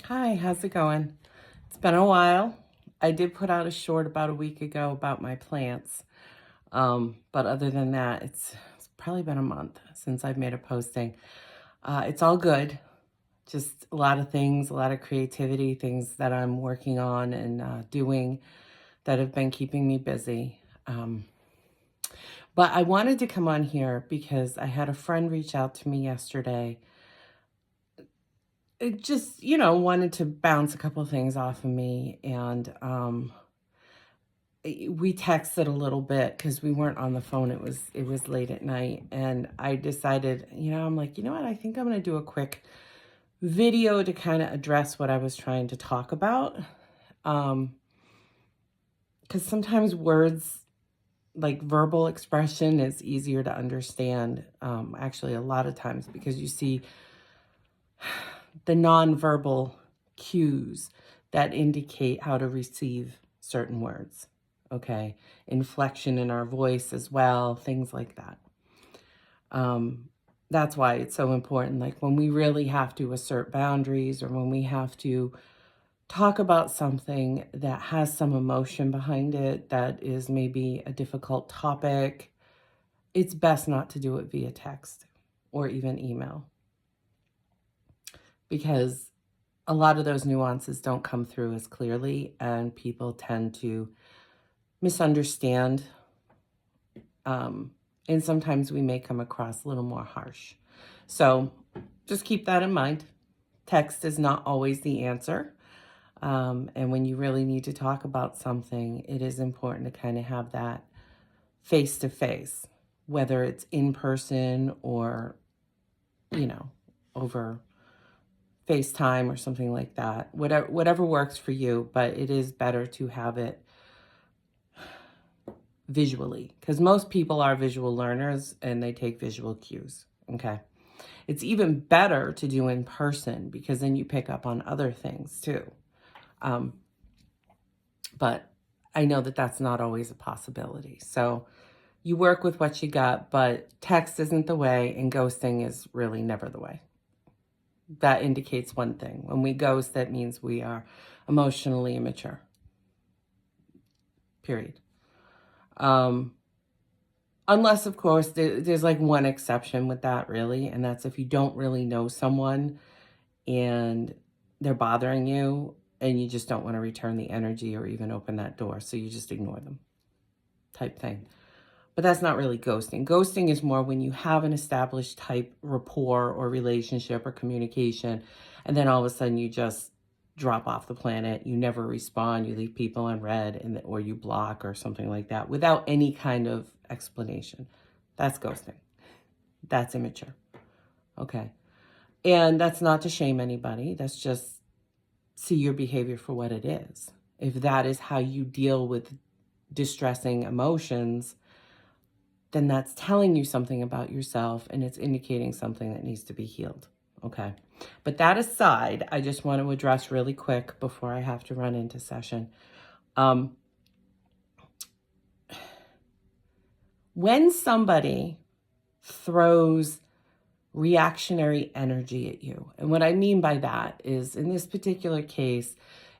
Hi, how's it going? It's been a while. I did put out a short about a week ago about my plants. But other than that, it's probably been a month since I've made a posting. It's all good. Just a lot of things, a lot of creativity, things that I'm working on and doing that have been keeping me busy. But I wanted to come on here because I had a friend reach out to me yesterday. It just, wanted to bounce a couple of things off of me. And we texted a little bit because we weren't on the phone. It was late at night, and I decided, I'm like, you know what? I think I'm going to do a quick video to kind of address what I was trying to talk about. Because sometimes words like verbal expression is easier to understand. Actually, a lot of times because you see the nonverbal cues that indicate how to receive certain words. Okay, inflection in our voice as well, things like that. That's why it's so important. Like when we really have to assert boundaries or when we have to talk about something that has some emotion behind it, that is maybe a difficult topic, it's best not to do it via text or even email because a lot of those nuances don't come through as clearly and people tend to misunderstand. And sometimes we may come across a little more harsh. So just keep that in mind. Text is not always the answer. And when you really need to talk about something, it is important to kind of have that face to face, whether it's in person or, over FaceTime or something like that. Whatever works for you, but it is better to have it visually because most people are visual learners and they take visual cues. Okay. It's even better to do in person because then you pick up on other things too. But I know that that's not always a possibility. So you work with what you got, but text isn't the way and ghosting is really never the way. That indicates one thing. When we ghost, that means we are emotionally immature. Period. Unless, of course, there's like one exception with that, really, and that's if you don't really know someone and they're bothering you and you just don't want to return the energy or even open that door, so you just ignore them type thing. But that's not really ghosting. Ghosting is more when you have an established type rapport or relationship or communication, and then all of a sudden you just drop off the planet. You never respond. You leave people on red, or you block or something like that without any kind of explanation. That's ghosting. That's immature. Okay. And that's not to shame anybody. That's just see your behavior for what it is. If that is how you deal with distressing emotions, then that's telling you something about yourself and it's indicating something that needs to be healed. Okay. But that aside, I just want to address really quick before I have to run into session. When somebody throws reactionary energy at you, and what I mean by that is in this particular case,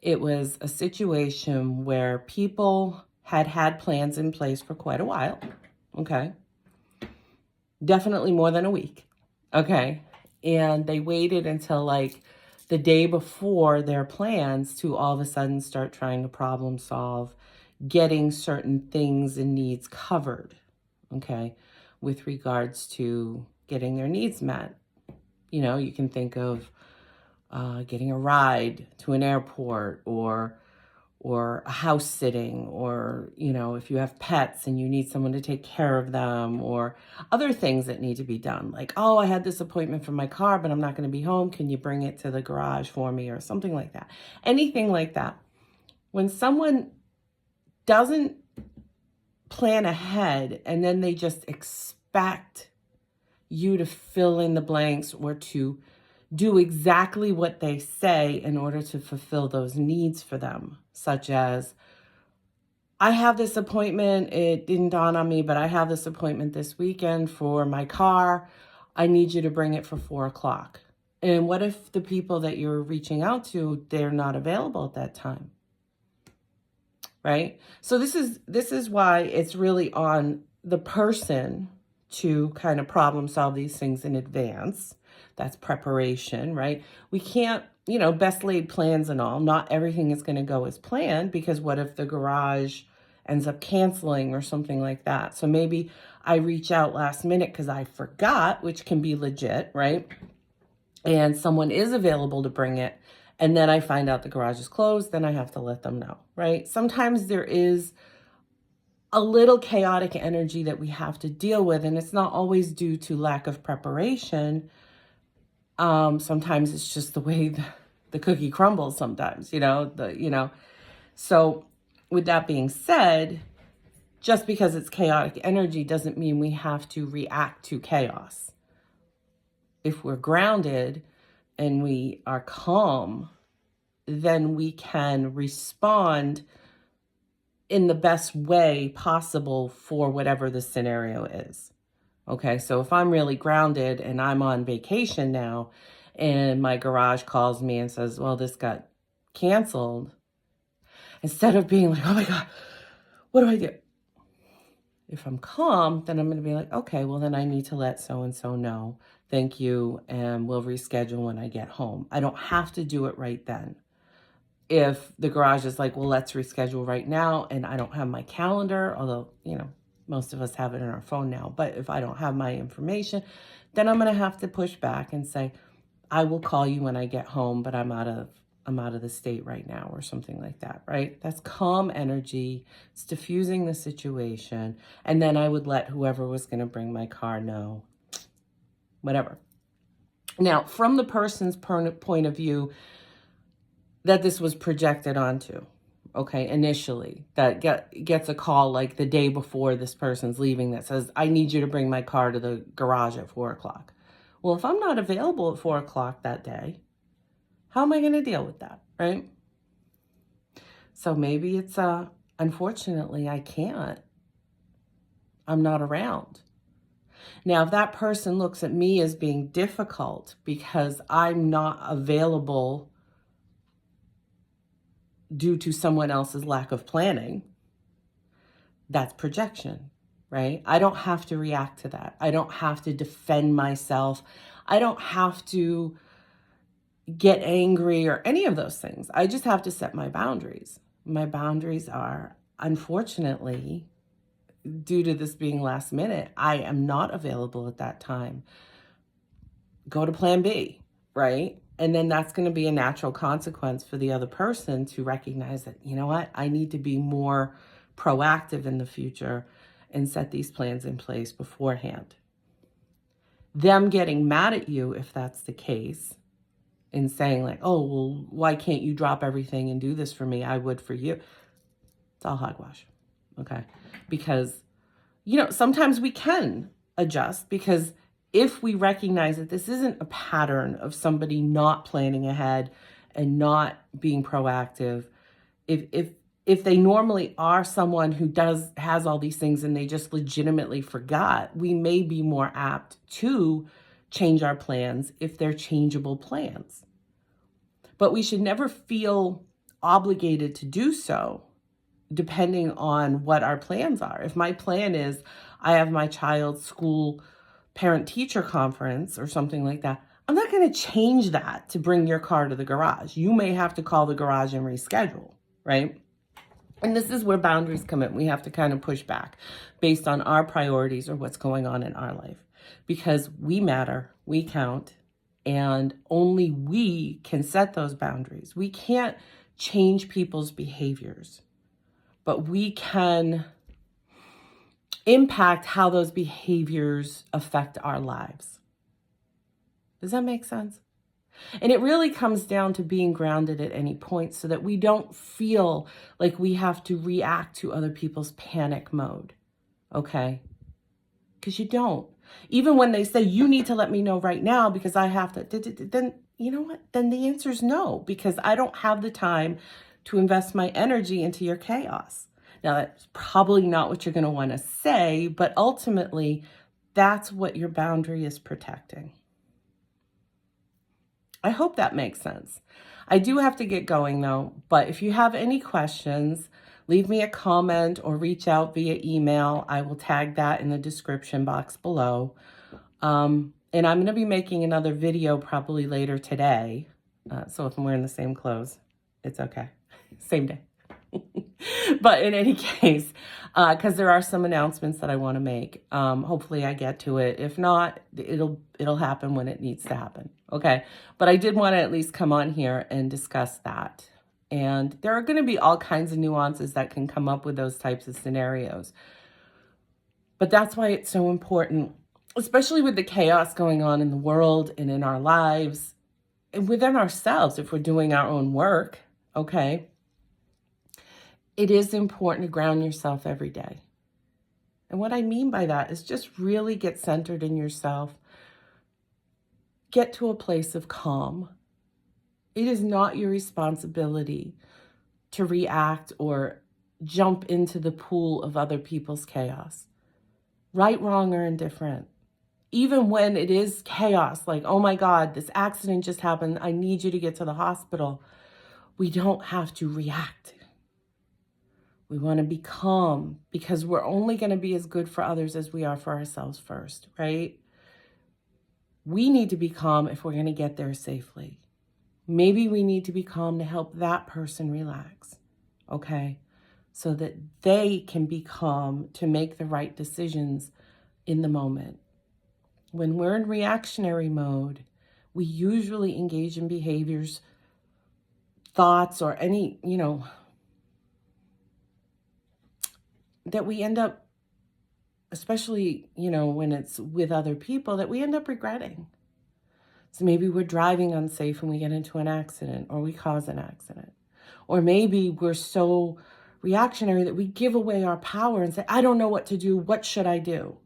it was a situation where people had plans in place for quite a while. Okay. Definitely more than a week. Okay. And they waited until like the day before their plans to all of a sudden start trying to problem solve, getting certain things and needs covered. Okay. With regards to getting their needs met. You can think of getting a ride to an airport or a house sitting, or, if you have pets and you need someone to take care of them, or other things that need to be done. Like, oh, I had this appointment for my car, but I'm not going to be home. Can you bring it to the garage for me or something like that? Anything like that. When someone doesn't plan ahead and then they just expect you to fill in the blanks or to do exactly what they say in order to fulfill those needs for them, such as, I have this appointment, it didn't dawn on me, but I have this appointment this weekend for my car. I need you to bring it for 4 o'clock. And what if the people that you're reaching out to, they're not available at that time, right? So this is why it's really on the person to kind of problem solve these things in advance. That's preparation, right? We can't, best laid plans and all. Not everything is going to go as planned, because what if the garage ends up canceling or something like that? So maybe I reach out last minute because I forgot, which can be legit, right? And someone is available to bring it, and then I find out the garage is closed, then I have to let them know, right? Sometimes there is a little chaotic energy that we have to deal with, and it's not always due to lack of preparation. Sometimes it's just the way the cookie crumbles sometimes, So with that being said, just because it's chaotic energy doesn't mean we have to react to chaos. If we're grounded and we are calm, then we can respond in the best way possible for whatever the scenario is. Okay, so if I'm really grounded and I'm on vacation now and my garage calls me and says, well, this got canceled, instead of being like, oh my God, what do I do? If I'm calm, then I'm going to be like, okay, well, then I need to let so-and-so know. Thank you, and we'll reschedule when I get home. I don't have to do it right then. If the garage is like, well, let's reschedule right now, and I don't have my calendar, although, most of us have it in our phone now, but if I don't have my information, then I'm going to have to push back and say, I will call you when I get home, but I'm out of the state right now, or something like that, right? That's calm energy. It's diffusing the situation. And then I would let whoever was going to bring my car know, whatever. Now, from the person's point of view that this was projected onto, okay, initially, that gets a call like the day before this person's leaving that says, I need you to bring my car to the garage at 4:00. Well, if I'm not available at 4:00 that day, how am I going to deal with that, right? So maybe it's, unfortunately, I can't. I'm not around. Now, if that person looks at me as being difficult because I'm not available due to someone else's lack of planning, that's projection, right? I don't have to react to that. I don't have to defend myself. I don't have to get angry or any of those things. I just have to set my boundaries. My boundaries are, unfortunately, due to this being last minute, I am not available at that time. Go to plan B, right? And then that's going to be a natural consequence for the other person to recognize that, you know what, I need to be more proactive in the future and set these plans in place beforehand. Them getting mad at you, if that's the case, and saying like, oh, well, why can't you drop everything and do this for me? I would for you. It's all hogwash, okay? Because, sometimes we can adjust, because if we recognize that this isn't a pattern of somebody not planning ahead and not being proactive, if they normally are someone who has all these things and they just legitimately forgot, we may be more apt to change our plans if they're changeable plans. But we should never feel obligated to do so, depending on what our plans are. If my plan is I have my child's school parent-teacher conference or something like that, I'm not going to change that to bring your car to the garage. You may have to call the garage and reschedule, right? And this is where boundaries come in. We have to kind of push back based on our priorities or what's going on in our life, because we matter, we count, and only we can set those boundaries. We can't change people's behaviors, but we can impact how those behaviors affect our lives. Does that make sense? And it really comes down to being grounded at any point so that we don't feel like we have to react to other people's panic mode, okay? Because you don't. Even when they say, you need to let me know right now because I have to, then you know what? Then the answer is no, because I don't have the time to invest my energy into your chaos. Now, that's probably not what you're going to want to say, but ultimately, that's what your boundary is protecting. I hope that makes sense. I do have to get going though, but if you have any questions, leave me a comment or reach out via email. I will tag that in the description box below. And I'm going to be making another video probably later today. So if I'm wearing the same clothes, it's okay. Same day. But in any case, because there are some announcements that I want to make. Hopefully I get to it. If not, it'll happen when it needs to happen. Okay. But I did want to at least come on here and discuss that. And there are going to be all kinds of nuances that can come up with those types of scenarios. But that's why it's so important, especially with the chaos going on in the world and in our lives and within ourselves, if we're doing our own work, okay? It is important to ground yourself every day. And what I mean by that is just really get centered in yourself. Get to a place of calm. It is not your responsibility to react or jump into the pool of other people's chaos. Right, wrong, or indifferent. Even when it is chaos, like, oh my God, this accident just happened, I need you to get to the hospital. We don't have to react. We want to be calm because we're only going to be as good for others as we are for ourselves first, right? We need to be calm if we're going to get there safely. Maybe we need to be calm to help that person relax, okay? So that they can be calm to make the right decisions in the moment. When we're in reactionary mode, we usually engage in behaviors, thoughts, or any, that we end up, especially, when it's with other people, that we end up regretting. So maybe we're driving unsafe and we get into an accident or we cause an accident. Or maybe we're so reactionary that we give away our power and say, I don't know what to do. What should I do?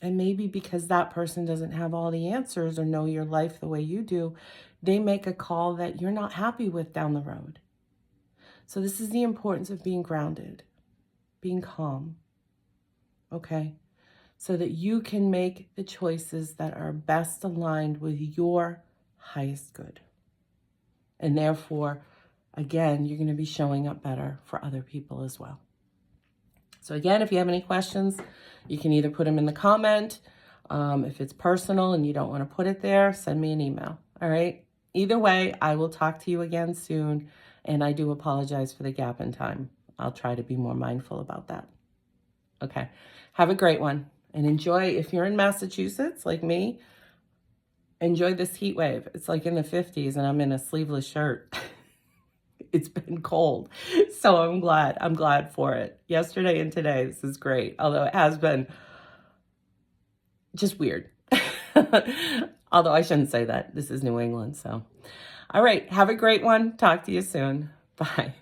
And maybe because that person doesn't have all the answers or know your life the way you do, they make a call that you're not happy with down the road. So this is the importance of being grounded, being calm, okay? So that you can make the choices that are best aligned with your highest good. And therefore, again, you're going to be showing up better for other people as well. So again, if you have any questions, you can either put them in the comment. If it's personal and you don't want to put it there, send me an email. All right. Either way, I will talk to you again soon. And I do apologize for the gap in time. I'll try to be more mindful about that. Okay. Have a great one. And enjoy, if you're in Massachusetts like me, enjoy this heat wave. It's like in the 50s and I'm in a sleeveless shirt. It's been cold. So I'm glad for it. Yesterday and today, this is great. Although it has been just weird. Although I shouldn't say that. This is New England. So, all right. Have a great one. Talk to you soon. Bye.